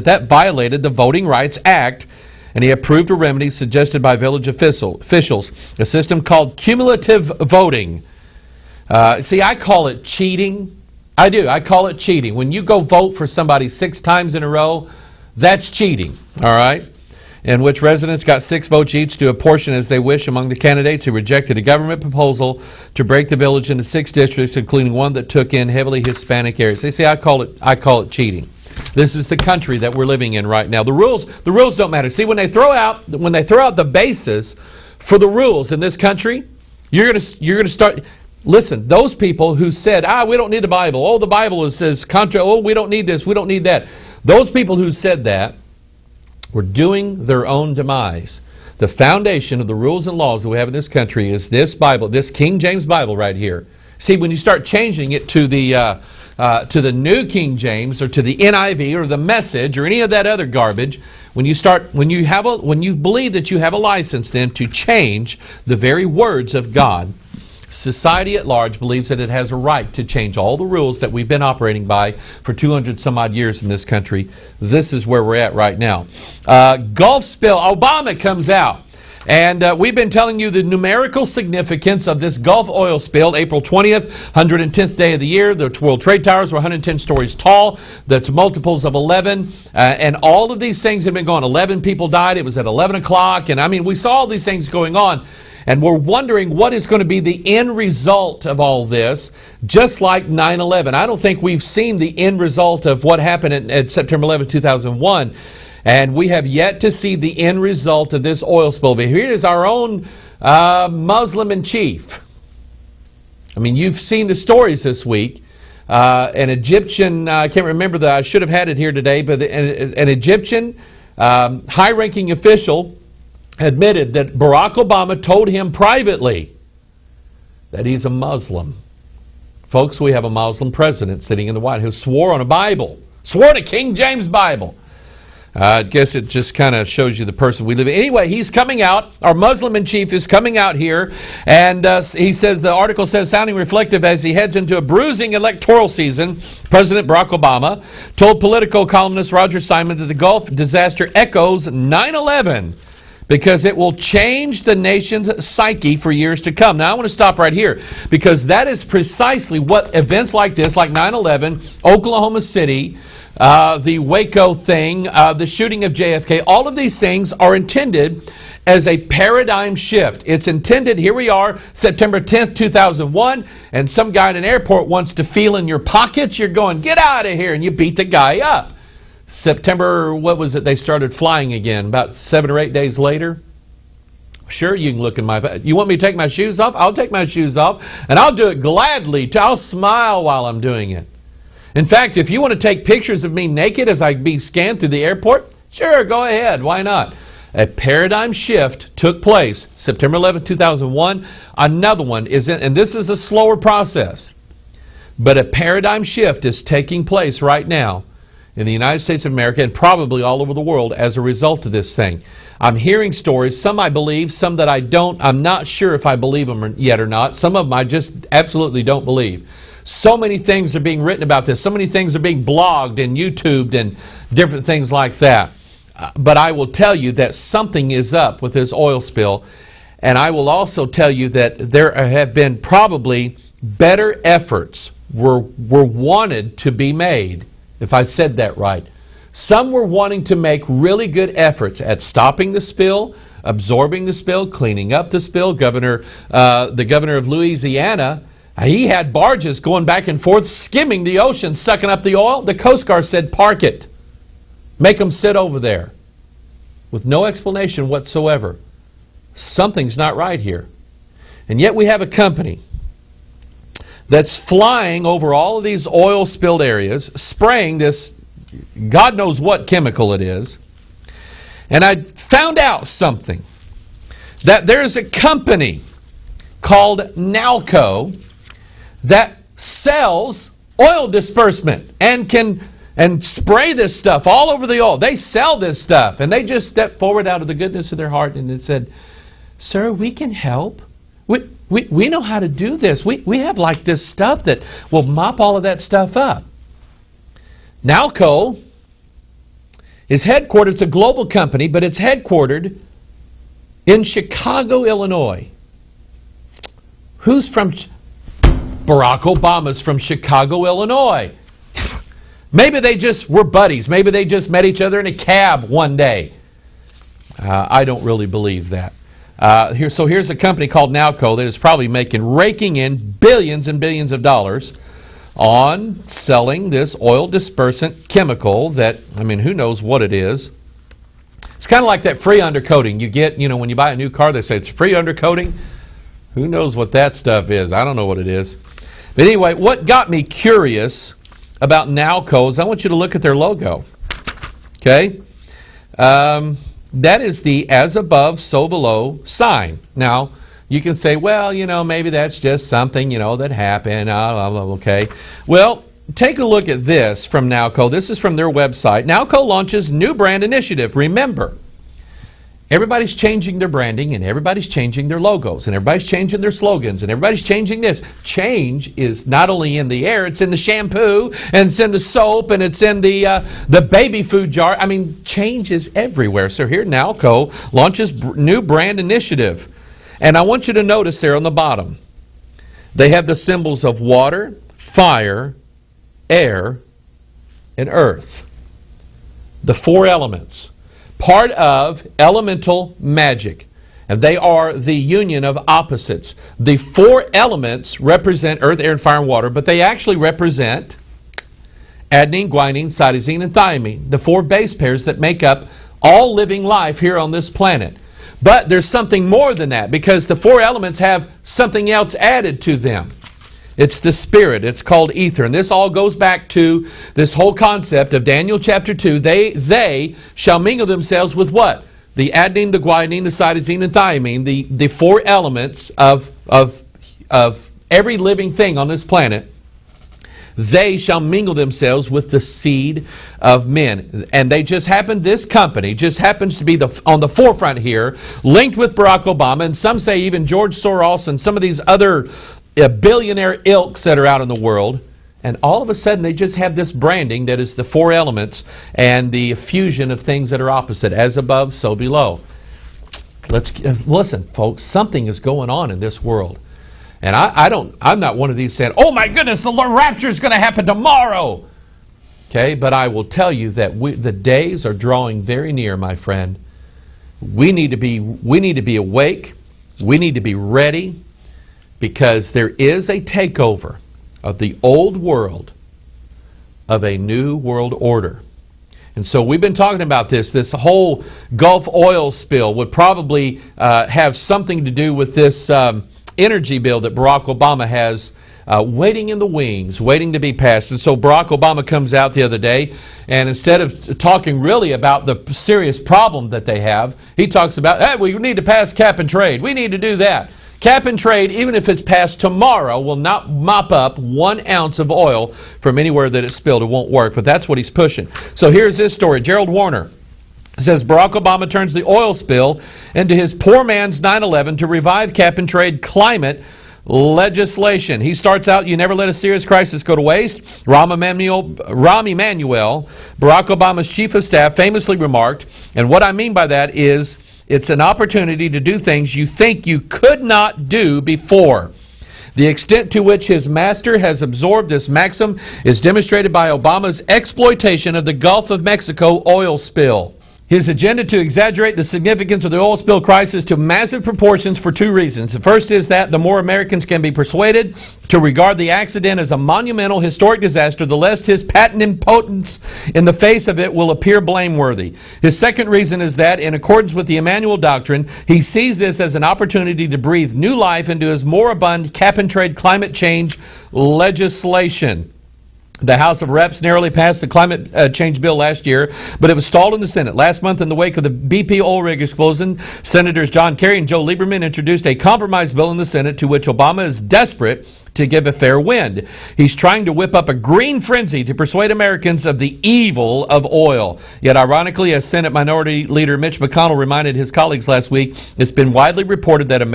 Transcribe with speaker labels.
Speaker 1: That violated the Voting Rights Act, and he approved a remedy suggested by village officials, a system called cumulative voting. See, I call it cheating. I do. I call it cheating. When you go vote for somebody 6 times in a row, that's cheating, all right? In which residents got 6 votes each to apportion as they wish among the candidates who rejected a government proposal to break the village into 6 districts, including one that took in heavily Hispanic areas. They say I call it cheating. This is the country that we're living in right now. The rules don't matter. See, when they throw out the basis for the rules in this country, you're going to start. Listen, those people who said, we don't need the Bible. Oh, the Bible says contra. Oh, we don't need this. We don't need that. Those people who said that were doing their own demise. The foundation of the rules and laws that we have in this country is this Bible, this King James Bible right here. See, when you start changing it to the New King James or to the NIV or the Message or any of that other garbage, when you believe that you have a license then to change the very words of God, society at large believes that it has a right to change all the rules that we've been operating by for 200 some odd years in this country. This is where we're at right now. Gulf spill. Obama comes out. And we've been telling you the numerical significance of this Gulf oil spill. April 20th, 110th day of the year. The World Trade Towers were 110 stories tall. That's multiples of 11. And all of these things have been going. 11 people died. It was at 11 o'clock. And I mean, we saw all these things going on. And we're wondering what is going to be the end result of all this, just like 9/11. I don't think we've seen the end result of what happened at September 11, 2001. And we have yet to see the end result of this oil spill. But here is our own Muslim in chief. I mean, you've seen the stories this week. An Egyptian, I can't remember I should have had it here today, but an Egyptian high-ranking official admitted that Barack Obama told him privately that he's a Muslim. Folks, we have a Muslim president sitting in the White House who swore on a Bible, swore to King James Bible. I guess it just kind of shows you the person we live in. Anyway, he's coming out. Our Muslim-in-chief is coming out here, and he says, the article says, sounding reflective as he heads into a bruising electoral season, President Barack Obama told political columnist Roger Simon that the Gulf disaster echoes 9/11 because it will change the nation's psyche for years to come. Now, I want to stop right here because that is precisely what events like this, like 9/11, Oklahoma City, the Waco thing, the shooting of JFK, all of these things are intended as a paradigm shift. It's intended, here we are, September 10th, 2001, and some guy in an airport wants to feel in your pockets. You're going, get out of here, and you beat the guy up. September, what was it, they started flying again, about 7 or 8 days later. Sure, you can look in my... You want me to take my shoes off? I'll take my shoes off, and I'll do it gladly. I'll smile while I'm doing it. In fact, if you want to take pictures of me naked as I be scanned through the airport, sure, go ahead. Why not? A paradigm shift took place September 11, 2001. Another one is, and this is a slower process, but a paradigm shift is taking place right now in the United States of America and probably all over the world as a result of this thing. I'm hearing stories, some I believe, some that I don't. I'm not sure if I believe them yet or not. Some of them I just absolutely don't believe. So many things are being written about this. So many things are being blogged and YouTubed and different things like that. But I will tell you that something is up with this oil spill. And I will also tell you that there have been probably better efforts were wanted to be made, if I said that right. Some were wanting to make really good efforts at stopping the spill, absorbing the spill, cleaning up the spill. The governor of Louisiana, he had barges going back and forth, skimming the ocean, sucking up the oil. The Coast Guard said, park it. Make them sit over there. With no explanation whatsoever. Something's not right here. And yet we have a company that's flying over all of these oil-spilled areas, spraying this, God knows what chemical it is. And I found out something. That there's a company called Nalco that sells oil disbursement and spray this stuff all over the oil. They sell this stuff. And they just stepped forward out of the goodness of their heart and they said, sir, we can help. We know how to do this. We have like this stuff that will mop all of that stuff up. Nalco is headquartered, it's a global company, but it's headquartered in Chicago, Illinois. Who's from? Barack Obama's from Chicago, Illinois. Maybe they just were buddies. Maybe they just met each other in a cab one day. I don't really believe that. So here's a company called Nalco that is probably raking in billions and billions of dollars on selling this oil dispersant chemical that, I mean, who knows what it is. It's kind of like that free undercoating you get, you know, when you buy a new car, they say it's free undercoating. Who knows what that stuff is? I don't know what it is. But anyway, what got me curious about Nalco is I want you to look at their logo. Okay? That is the as above, so below sign. Now, you can say, well, you know, maybe that's just something, you know, that happened. Okay. Well, take a look at this from Nalco. This is from their website. Nalco launches new brand initiative. Remember, everybody's changing their branding, and everybody's changing their logos, and everybody's changing their slogans, and everybody's changing this. Change is not only in the air, it's in the shampoo, and it's in the soap, and it's in the baby food jar. I mean, change is everywhere. So here Nalco launches new brand initiative. And I want you to notice there on the bottom, they have the symbols of water, fire, air, and earth. The four elements. Part of elemental magic. And they are the union of opposites. The four elements represent earth, air, and fire, and water, but they actually represent adenine, guanine, cytosine, and thymine, the four base pairs that make up all living life here on this planet. But there's something more than that, because the four elements have something else added to them. It's the spirit. It's called ether. And this all goes back to this whole concept of Daniel chapter 2. They shall mingle themselves with what? The adenine, the guanine, the cytosine, and thymine, the four elements of every living thing on this planet. They shall mingle themselves with the seed of men. And they just happen, this company just happens to be on the forefront here, linked with Barack Obama, and some say even George Soros and some of these other billionaire ilks that are out in the world. And all of a sudden they just have this branding that is the four elements and the fusion of things that are opposite, as above, so below. Listen, folks, something is going on in this world. And I'm not one of these saying, oh my goodness, the rapture is going to happen tomorrow. Okay, but I will tell you that the days are drawing very near, my friend. We need to be awake. We need to be ready, because there is a takeover of the old world of a new world order. And so we've been talking about this. This whole Gulf oil spill would probably have something to do with this energy bill that Barack Obama has waiting in the wings, waiting to be passed. And so Barack Obama comes out the other day, and instead of talking really about the serious problem that they have, he talks about, hey, we need to pass cap and trade. We need to do that. Cap and trade, even if it's passed tomorrow, will not mop up 1 ounce of oil from anywhere that it's spilled. It won't work, but that's what he's pushing. So here's this story. Gerald Warner says Barack Obama turns the oil spill into his poor man's 9/11 to revive cap and trade climate legislation. He starts out, you never let a serious crisis go to waste. Rahm Emanuel, Barack Obama's chief of staff, famously remarked, and what I mean by that is it's an opportunity to do things you think you could not do before. The extent to which his master has absorbed this maxim is demonstrated by Obama's exploitation of the Gulf of Mexico oil spill. His agenda to exaggerate the significance of the oil spill crisis to massive proportions for two reasons. The first is that the more Americans can be persuaded to regard the accident as a monumental historic disaster, the less his patent impotence in the face of it will appear blameworthy. His second reason is that, in accordance with the Emmanuel Doctrine, he sees this as an opportunity to breathe new life into his moribund cap-and-trade climate change legislation. The House of Reps narrowly passed the climate change bill last year, but it was stalled in the Senate. Last month, in the wake of the BP oil rig explosion, Senators John Kerry and Joe Lieberman introduced a compromise bill in the Senate to which Obama is desperate to give a fair wind. He's trying to whip up a green frenzy to persuade Americans of the evil of oil. Yet, ironically, as Senate Minority Leader Mitch McConnell reminded his colleagues last week, it's been widely reported that a